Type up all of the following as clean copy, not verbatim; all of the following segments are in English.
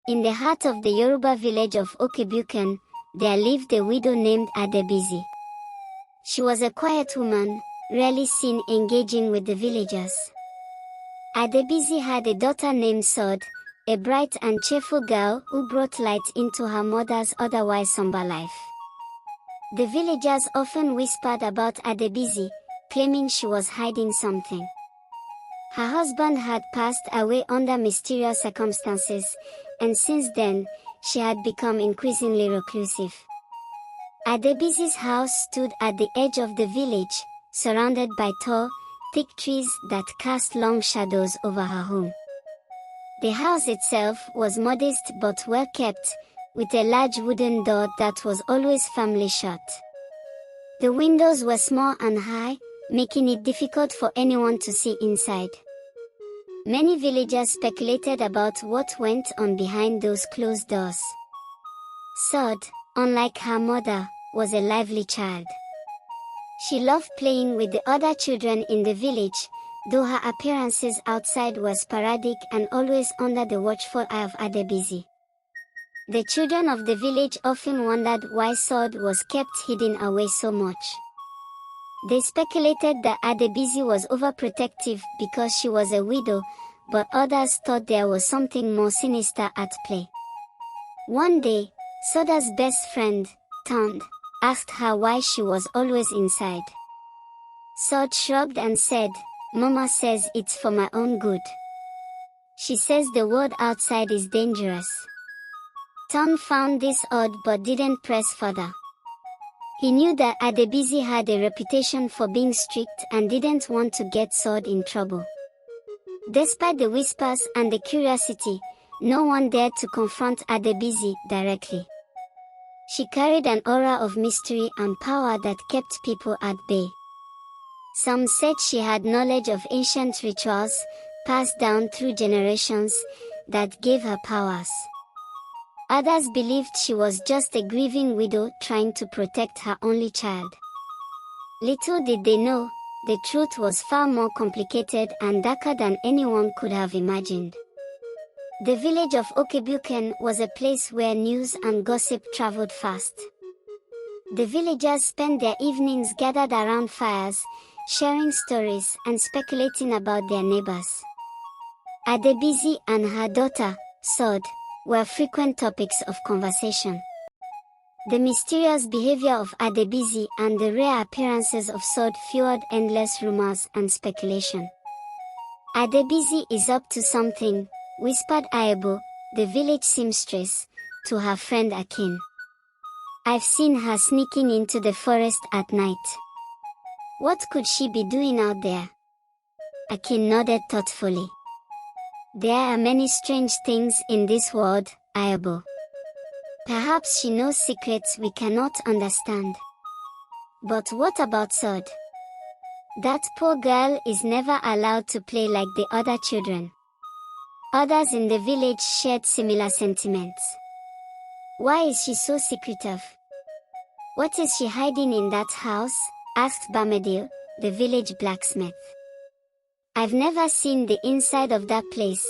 In the heart of the Yoruba village of Okebuken, there lived a widow named Adebisi. She was a quiet woman, rarely seen engaging with the villagers. Adebisi had a daughter named Sod, a bright and cheerful girl who brought light into her mother's otherwise somber life. The villagers often whispered about Adebisi, claiming she was hiding something. Her husband had passed away under mysterious circumstances, and since then, she had become increasingly reclusive. Adebisi's house stood at the edge of the village, surrounded by tall, thick trees that cast long shadows over her home. The house itself was modest but well kept, with a large wooden door that was always firmly shut. The windows were small and high, making it difficult for anyone to see inside. Many villagers speculated about what went on behind those closed doors. Sod, unlike her mother, was a lively child. She loved playing with the other children in the village, though her appearances outside were sporadic and always under the watchful eye of Adebisi. The children of the village often wondered why Sod was kept hidden away so much. They speculated that Adebisi was overprotective because she was a widow, but others thought there was something more sinister at play. One day, Soda's best friend, Tond, asked her why she was always inside. Sod shrugged and said, "Mama says it's for my own good. She says the world outside is dangerous." Tond found this odd but didn't press further. He knew that Adebisi had a reputation for being strict and didn't want to get Sod in trouble. Despite the whispers and the curiosity, no one dared to confront Adebisi directly. She carried an aura of mystery and power that kept people at bay. Some said she had knowledge of ancient rituals, passed down through generations, that gave her powers. Others believed she was just a grieving widow trying to protect her only child. Little did they know, the truth was far more complicated and darker than anyone could have imagined. The village of Okebuken was a place where news and gossip traveled fast. The villagers spent their evenings gathered around fires, sharing stories and speculating about their neighbors. Adebisi and her daughter, Sod, were frequent topics of conversation. The mysterious behavior of Adebisi and the rare appearances of Sod fueled endless rumors and speculation. "Adebisi is up to something," whispered Aibo, the village seamstress, to her friend Akin. "I've seen her sneaking into the forest at night. What could she be doing out there?" Akin nodded thoughtfully. "There are many strange things in this world, Aibo. Perhaps she knows secrets we cannot understand. But what about Sod? That poor girl is never allowed to play like the other children." Others in the village shared similar sentiments. "Why is she so secretive? What is she hiding in that house?" asked Bamedil, the village blacksmith. "I've never seen the inside of that place,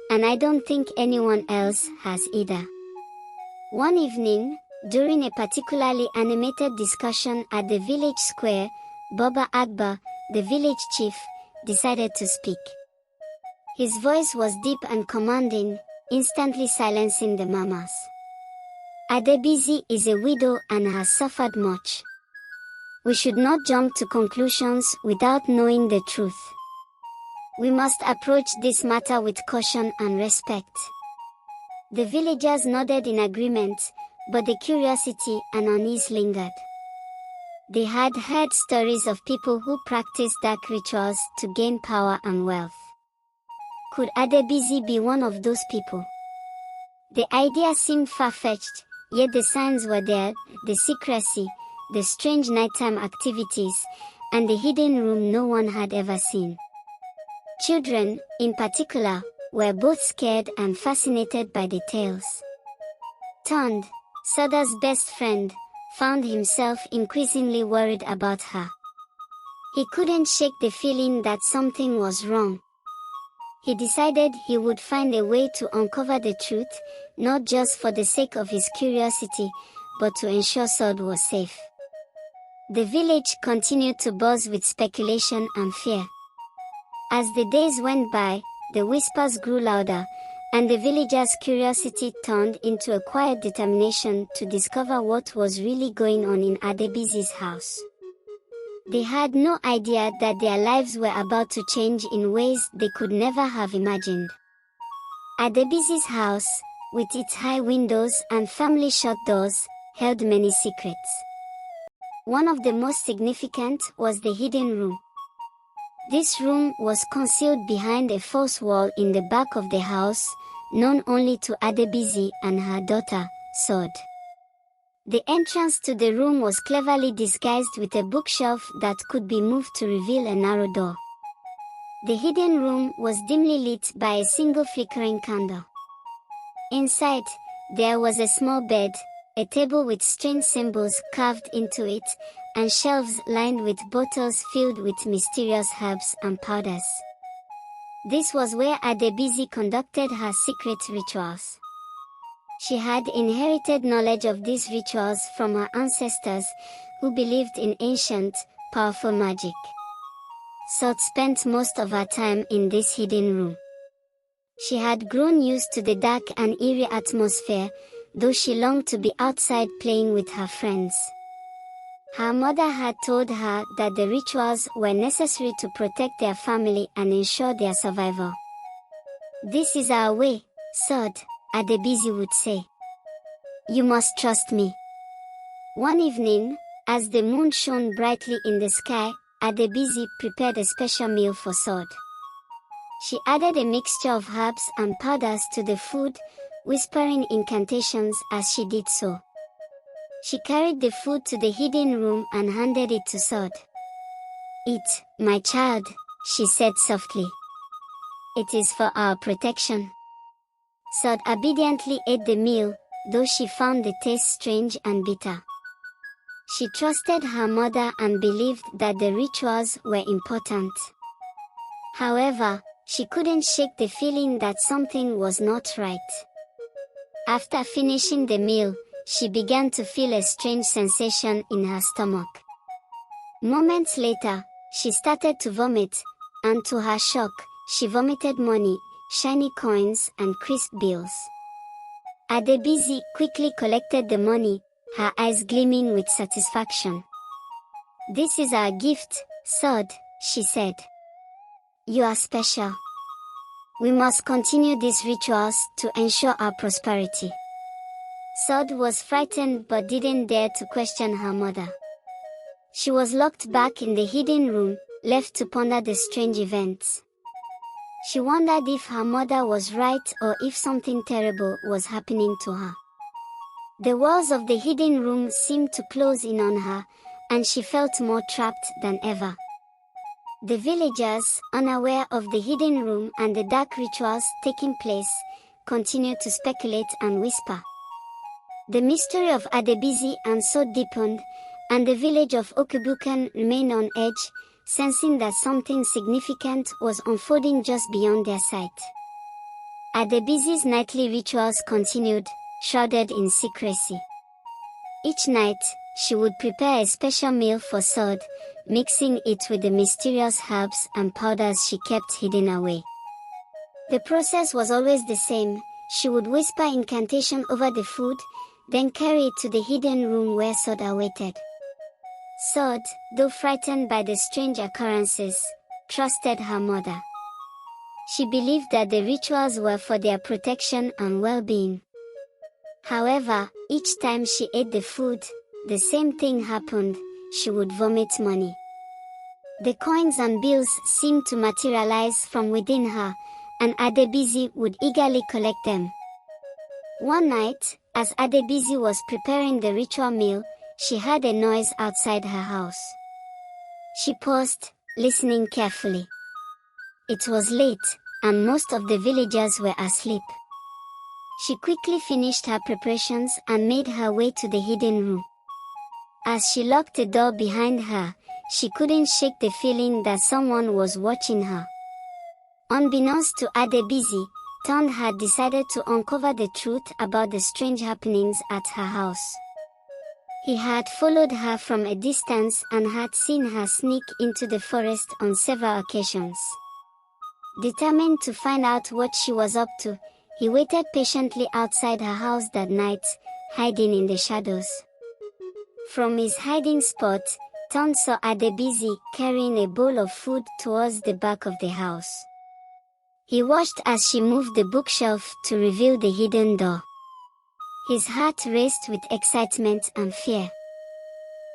and I don't think anyone else has either." One evening, during a particularly animated discussion at the village square, Baba Agba, the village chief, decided to speak. His voice was deep and commanding, instantly silencing the mamas. "Adebisi is a widow and has suffered much. We should not jump to conclusions without knowing the truth. We must approach this matter with caution and respect." The villagers nodded in agreement, but the curiosity and unease lingered. They had heard stories of people who practiced dark rituals to gain power and wealth. Could Adebisi be one of those people? The idea seemed far-fetched, yet the signs were there: the secrecy, the strange nighttime activities, and the hidden room no one had ever seen. Children, in particular, were both scared and fascinated by the tales. Tond, Soda's best friend, found himself increasingly worried about her. He couldn't shake the feeling that something was wrong. He decided he would find a way to uncover the truth, not just for the sake of his curiosity, but to ensure Sod was safe. The village continued to buzz with speculation and fear. As the days went by, the whispers grew louder, and the villagers' curiosity turned into a quiet determination to discover what was really going on in Adebizi's house. They had no idea that their lives were about to change in ways they could never have imagined. Adebizi's house, with its high windows and family-shut doors, held many secrets. One of the most significant was the hidden room. This room was concealed behind a false wall in the back of the house, known only to Adebizi and her daughter, Sod. The entrance to the room was cleverly disguised with a bookshelf that could be moved to reveal a narrow door. The hidden room was dimly lit by a single flickering candle. Inside, there was a small bed, a table with strange symbols carved into it, and shelves lined with bottles filled with mysterious herbs and powders. This was where Adebizi conducted her secret rituals. She had inherited knowledge of these rituals from her ancestors, who believed in ancient, powerful magic. Sod spent most of her time in this hidden room. She had grown used to the dark and eerie atmosphere, though she longed to be outside playing with her friends. Her mother had told her that the rituals were necessary to protect their family and ensure their survival. "This is our way, Sod," Adebizi would say. "You must trust me." One evening, as the moon shone brightly in the sky, Adebizi prepared a special meal for Sod. She added a mixture of herbs and powders to the food, whispering incantations as she did so. She carried the food to the hidden room and handed it to Sod. "Eat, my child," she said softly. "It is for our protection." Sod obediently ate the meal, though she found the taste strange and bitter. She trusted her mother and believed that the rituals were important. However, she couldn't shake the feeling that something was not right. After finishing the meal, she began to feel a strange sensation in her stomach. Moments later, she started to vomit, and to her shock, she vomited money, shiny coins and crisp bills. Adebizi quickly collected the money, her eyes gleaming with satisfaction. "This is our gift, Sod," she said. "You are special. We must continue these rituals to ensure our prosperity." Sod was frightened but didn't dare to question her mother. She was locked back in the hidden room, left to ponder the strange events. She wondered if her mother was right or if something terrible was happening to her. The walls of the hidden room seemed to close in on her, and she felt more trapped than ever. The villagers, unaware of the hidden room and the dark rituals taking place, continued to speculate and whisper. The mystery of Adebizi and Sod deepened, and the village of Okebukan remained on edge, sensing that something significant was unfolding just beyond their sight. Adebizi's nightly rituals continued, shrouded in secrecy. Each night, she would prepare a special meal for Sod, mixing it with the mysterious herbs and powders she kept hidden away. The process was always the same. She would whisper incantation over the food, then carry it to the hidden room where Sod awaited. Sod, though frightened by the strange occurrences, trusted her mother. She believed that the rituals were for their protection and well-being. However, each time she ate the food, the same thing happened: she would vomit money. The coins and bills seemed to materialize from within her, and Adebizi would eagerly collect them. One night, as Adebizi was preparing the ritual meal, she heard a noise outside her house. She paused, listening carefully. It was late, and most of the villagers were asleep. She quickly finished her preparations and made her way to the hidden room. As she locked the door behind her, she couldn't shake the feeling that someone was watching her. Unbeknownst to Adebisi, Tond had decided to uncover the truth about the strange happenings at her house. He had followed her from a distance and had seen her sneak into the forest on several occasions. Determined to find out what she was up to, he waited patiently outside her house that night, hiding in the shadows. From his hiding spot, Tond saw Adebisi carrying a bowl of food towards the back of the house. He watched as she moved the bookshelf to reveal the hidden door. His heart raced with excitement and fear.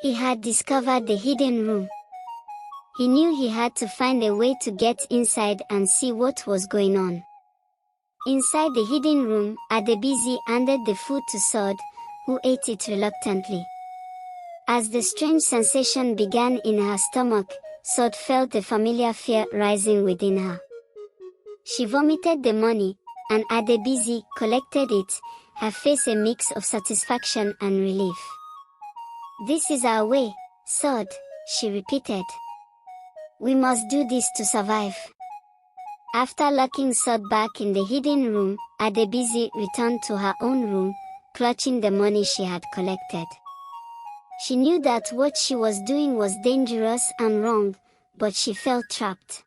He had discovered the hidden room. He knew he had to find a way to get inside and see what was going on. Inside the hidden room, Adebisi handed the food to Sod, who ate it reluctantly. As the strange sensation began in her stomach, Sod felt the familiar fear rising within her. She vomited the money, and Adebisi collected it, her face a mix of satisfaction and relief. "This is our way, Sod," she repeated. "We must do this to survive." After locking Sod back in the hidden room, Adebisi returned to her own room, clutching the money she had collected. She knew that what she was doing was dangerous and wrong, but she felt trapped.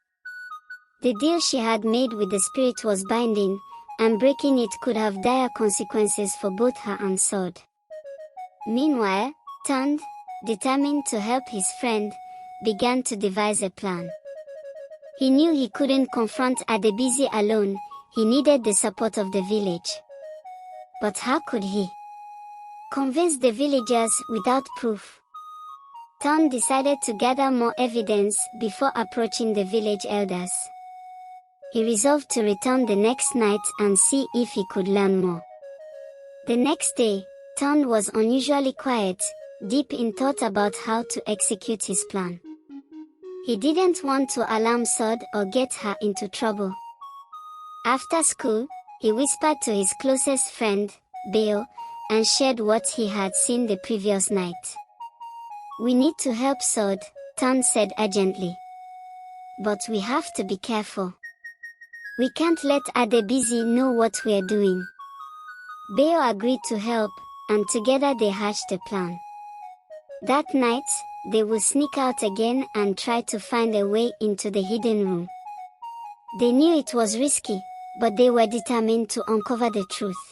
The deal she had made with the spirit was binding, and breaking it could have dire consequences for both her and Sod. Meanwhile, Tond, determined to help his friend, began to devise a plan. He knew he couldn't confront Adebisi alone, he needed the support of the village. But how could he convince the villagers without proof? Tond decided to gather more evidence before approaching the village elders. He resolved to return the next night and see if he could learn more. The next day, Tond was unusually quiet, deep in thought about how to execute his plan. He didn't want to alarm Sod or get her into trouble. After school, he whispered to his closest friend, Beo, and shared what he had seen the previous night. "We need to help Sod," Tond said urgently. "But we have to be careful. We can't let Adebisi know what we're doing." Beo agreed to help, and together they hatched a plan. That night, they would sneak out again and try to find a way into the hidden room. They knew it was risky, but they were determined to uncover the truth.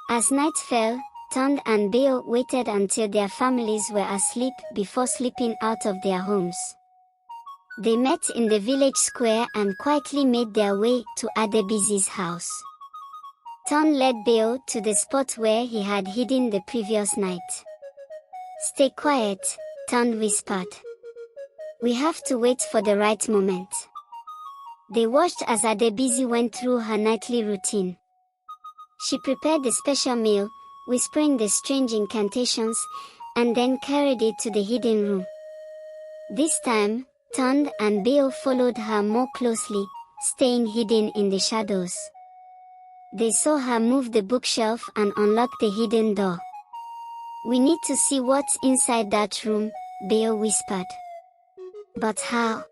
As night fell, Tond and Beo waited until their families were asleep before slipping out of their homes. They met in the village square and quietly made their way to Adebisi's house. Tond led Beo to the spot where he had hidden the previous night. "Stay quiet," Tond whispered. "We have to wait for the right moment." They watched as Adebisi went through her nightly routine. She prepared a special meal, whispering the strange incantations, and then carried it to the hidden room. This time, Tond and Beo followed her more closely, staying hidden in the shadows. They saw her move the bookshelf and unlock the hidden door. "We need to see what's inside that room," Beo whispered. "But how?"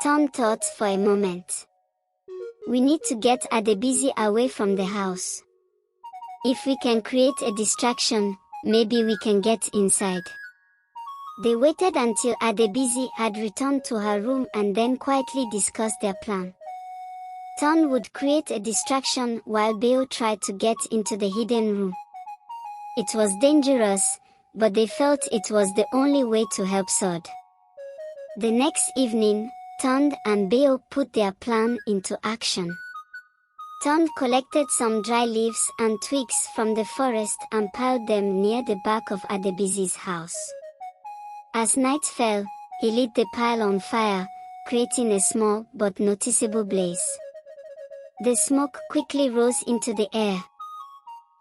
Tond thought for a moment. "We need to get Adebisi away from the house. If we can create a distraction, maybe we can get inside." They waited until Adebisi had returned to her room and then quietly discussed their plan. Tond would create a distraction while Beo tried to get into the hidden room. It was dangerous, but they felt it was the only way to help Sod. The next evening, Tond and Beo put their plan into action. Tond collected some dry leaves and twigs from the forest and piled them near the back of Adebisi's house. As night fell, he lit the pile on fire, creating a small but noticeable blaze. The smoke quickly rose into the air.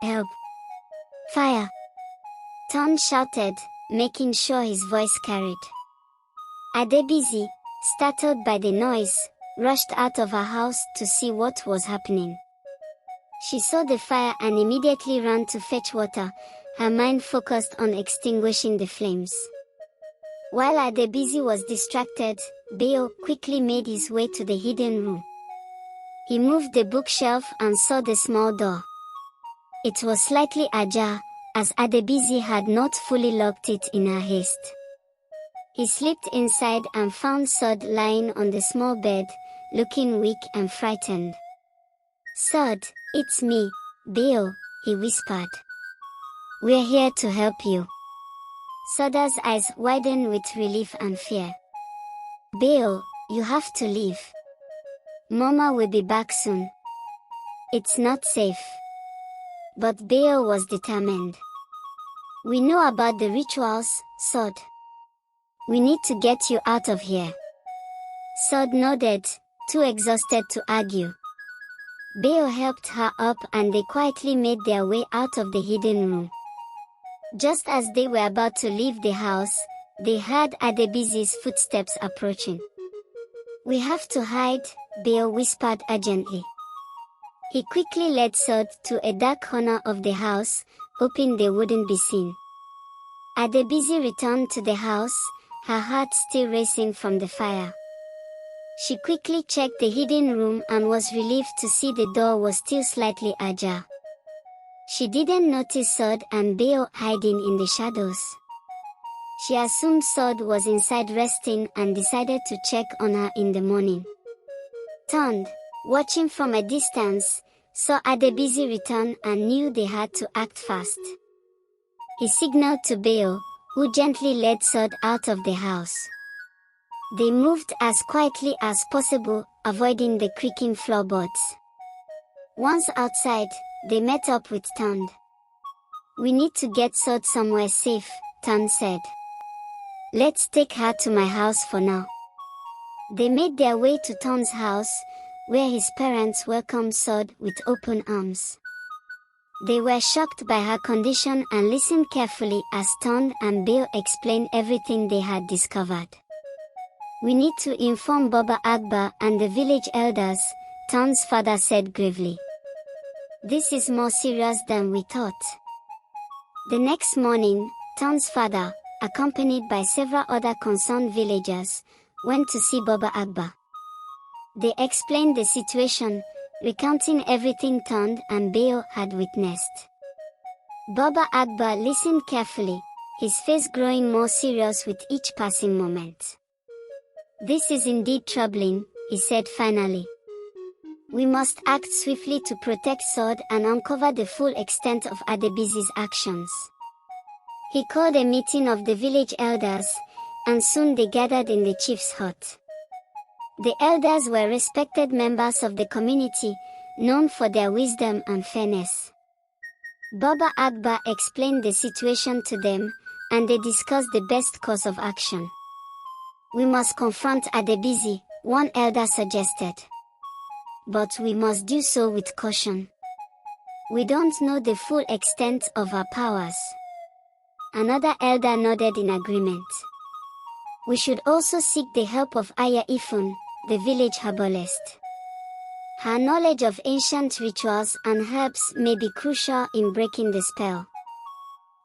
"Help! Fire!" Tond shouted, making sure his voice carried. Adebisi, startled by the noise, rushed out of her house to see what was happening. She saw the fire and immediately ran to fetch water, her mind focused on extinguishing the flames. While Adebisi was distracted, Beo quickly made his way to the hidden room. He moved the bookshelf and saw the small door. It was slightly ajar, as Adebisi had not fully locked it in her haste. He slipped inside and found Sod lying on the small bed, looking weak and frightened. "Sod, it's me, Beo," he whispered. "We're here to help you." Sod's eyes widened with relief and fear. "Beo, you have to leave. Mama will be back soon. It's not safe." But Beo was determined. "We know about the rituals, Sod. We need to get you out of here." Sod nodded, too exhausted to argue. Beo helped her up and they quietly made their way out of the hidden room. Just as they were about to leave the house, they heard Adebisi's footsteps approaching. "We have to hide," Beo whispered urgently. He quickly led Sod to a dark corner of the house, hoping they wouldn't be seen. Adebisi returned to the house, her heart still racing from the fire. She quickly checked the hidden room and was relieved to see the door was still slightly ajar. She didn't notice Sod and Beo hiding in the shadows. She assumed Sod was inside resting and decided to check on her in the morning. Turned, watching from a distance, saw Adebisi return and knew they had to act fast. He signaled to Beo, who gently led Sod out of the house. They moved as quietly as possible, avoiding the creaking floorboards. Once outside, they met up with Tund. "We need to get Sod somewhere safe," Tund said. "Let's take her to my house for now." They made their way to Tund's house, where his parents welcomed Sod with open arms. They were shocked by her condition and listened carefully as Tund and Beo explained everything they had discovered. "We need to inform Baba Agba and the village elders," Tund's father said gravely. "This is more serious than we thought." The next morning, Tund's father, accompanied by several other concerned villagers, went to see Baba Agba. They explained the situation, recounting everything Tund and Beo had witnessed. Baba Agba listened carefully, his face growing more serious with each passing moment. "This is indeed troubling," he said finally. "We must act swiftly to protect Sod and uncover the full extent of Adebisi's actions." He called a meeting of the village elders, and soon they gathered in the chief's hut. The elders were respected members of the community, known for their wisdom and fairness. Baba Agba explained the situation to them, and they discussed the best course of action. "We must confront Adebisi," one elder suggested. "But we must do so with caution. We don't know the full extent of our powers." Another elder nodded in agreement. "We should also seek the help of Aya Ifun, the village herbalist. Her knowledge of ancient rituals and herbs may be crucial in breaking the spell."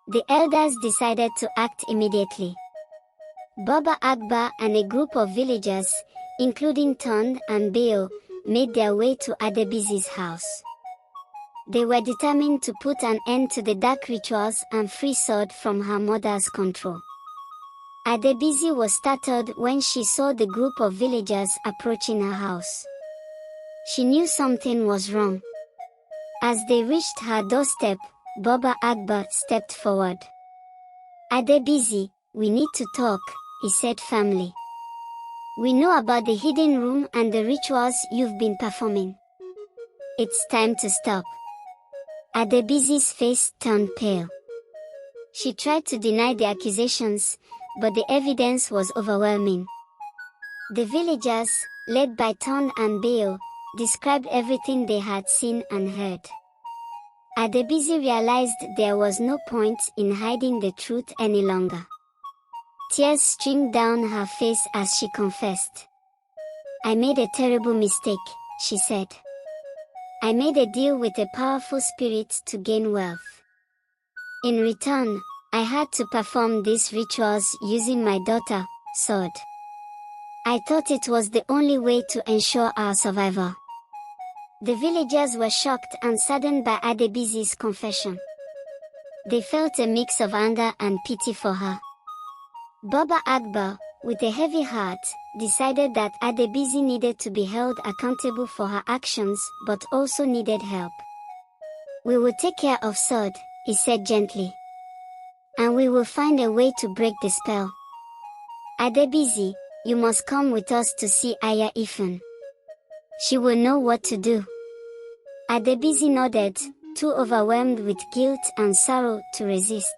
The elders decided to act immediately. Baba Agba and a group of villagers, including Tund and Beo, made their way to Adebisi's house. They were determined to put an end to the dark rituals and free Sod from her mother's control. Adebisi was startled when she saw the group of villagers approaching her house. She knew something was wrong. As they reached her doorstep, Baba Agba stepped forward. "Adebisi, we need to talk," he said firmly. "We know about the hidden room and the rituals you've been performing. It's time to stop." Adebisi's face turned pale. She tried to deny the accusations, but the evidence was overwhelming. The villagers, led by Tund and Beo, described everything they had seen and heard. Adebisi realized there was no point in hiding the truth any longer. Tears streamed down her face as she confessed. "I made a terrible mistake," she said. "I made a deal with a powerful spirit to gain wealth. In return, I had to perform these rituals using my daughter, Sod. I thought it was the only way to ensure our survival." The villagers were shocked and saddened by Adebizi's confession. They felt a mix of anger and pity for her. Baba Akbar, with a heavy heart, decided that Adebizi needed to be held accountable for her actions but also needed help. "We will take care of Sod," he said gently. "And we will find a way to break the spell. Adebizi, you must come with us to see Aya Ifun. She will know what to do." Adebizi nodded, too overwhelmed with guilt and sorrow to resist.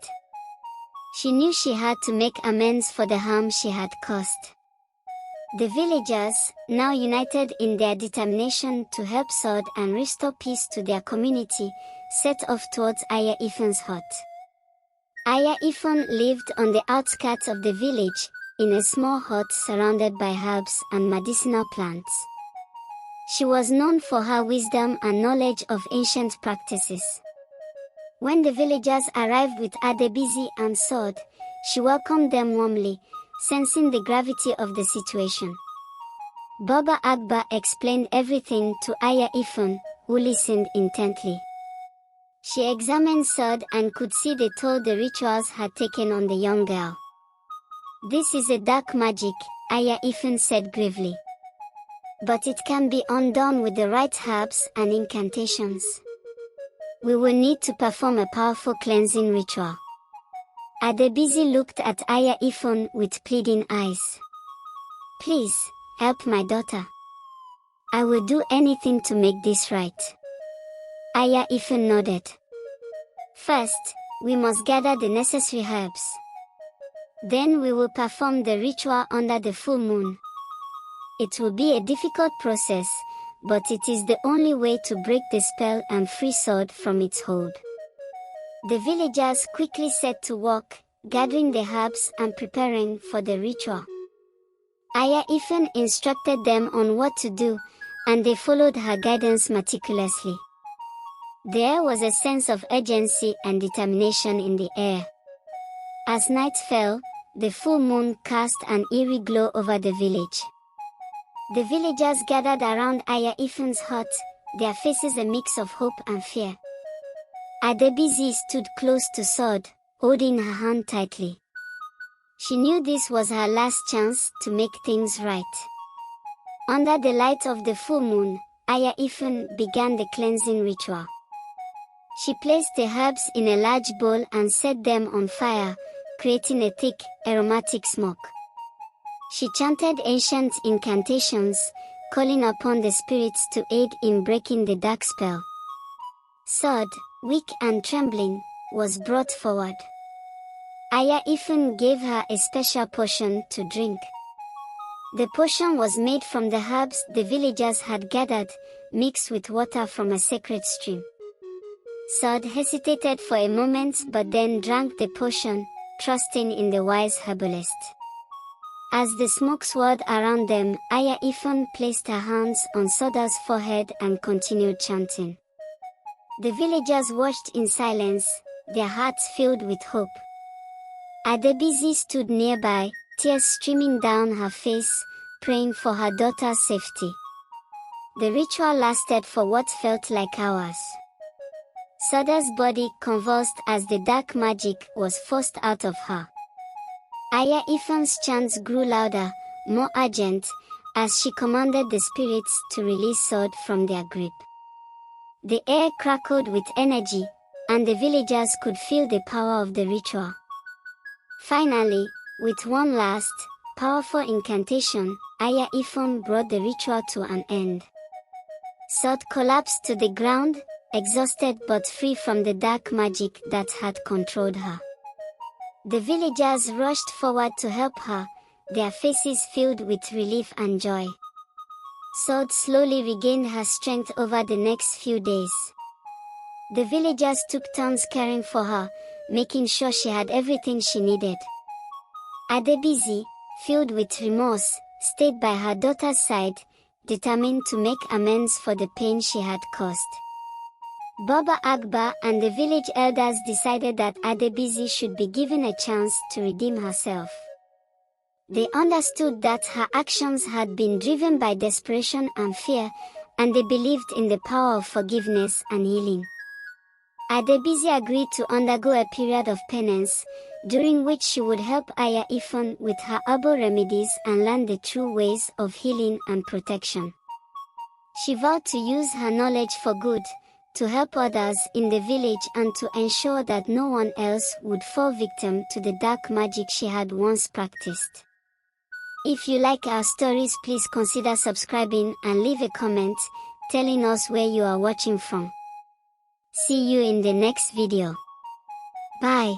She knew she had to make amends for the harm she had caused. The villagers, now united in their determination to help Sod and restore peace to their community, set off towards Aya Ifun's hut. Aya Ifun lived on the outskirts of the village, in a small hut surrounded by herbs and medicinal plants. She was known for her wisdom and knowledge of ancient practices. When the villagers arrived with Adebizi and Sod, she welcomed them warmly, sensing the gravity of the situation. Baba Akbar explained everything to Aya Ifun, who listened intently. She examined Sod and could see the toll the rituals had taken on the young girl. "This is a dark magic," Aya Ifun said gravely. "But it can be undone with the right herbs and incantations. We will need to perform a powerful cleansing ritual." Adebizi looked at Aya Ifun with pleading eyes. "Please, help my daughter. I will do anything to make this right." Aya Ifun nodded. "First, we must gather the necessary herbs. Then we will perform the ritual under the full moon. It will be a difficult process, but it is the only way to break the spell and free Sod from its hold." The villagers quickly set to work, gathering the herbs and preparing for the ritual. Aya Ifun instructed them on what to do, and they followed her guidance meticulously. There was a sense of urgency and determination in the air. As night fell, the full moon cast an eerie glow over the village. The villagers gathered around Aya Ifun's hut, their faces a mix of hope and fear. Adebizi stood close to Sod, holding her hand tightly. She knew this was her last chance to make things right. Under the light of the full moon, Aya Ifun began the cleansing ritual. She placed the herbs in a large bowl and set them on fire, creating a thick, aromatic smoke. She chanted ancient incantations, calling upon the spirits to aid in breaking the dark spell. Sod, weak and trembling, was brought forward. Aya Ifun gave her a special potion to drink. The potion was made from the herbs the villagers had gathered, mixed with water from a sacred stream. Sod hesitated for a moment but then drank the potion, trusting in the wise herbalist. As the smoke swirled around them, Aya Ifun placed her hands on Soda's forehead and continued chanting. The villagers watched in silence, their hearts filled with hope. Adebizi stood nearby, tears streaming down her face, praying for her daughter's safety. The ritual lasted for what felt like hours. Soda's body convulsed as the dark magic was forced out of her. Aya Ifun's chants grew louder, more urgent, as she commanded the spirits to release Sod from their grip. The air crackled with energy, and the villagers could feel the power of the ritual. Finally, with one last, powerful incantation, Aya Ifun brought the ritual to an end. Sod collapsed to the ground, exhausted but free from the dark magic that had controlled her. The villagers rushed forward to help her, their faces filled with relief and joy. Sod slowly regained her strength over the next few days. The villagers took turns caring for her, making sure she had everything she needed. Adebizi, filled with remorse, stayed by her daughter's side, determined to make amends for the pain she had caused. Baba Akbar and the village elders decided that Adebizi should be given a chance to redeem herself. They understood that her actions had been driven by desperation and fear, and they believed in the power of forgiveness and healing. Adebisi agreed to undergo a period of penance, during which she would help Aya Ifon with her herbal remedies and learn the true ways of healing and protection. She vowed to use her knowledge for good, to help others in the village and to ensure that no one else would fall victim to the dark magic she had once practiced. If you like our stories, please consider subscribing and leave a comment, telling us where you are watching from. See you in the next video. Bye.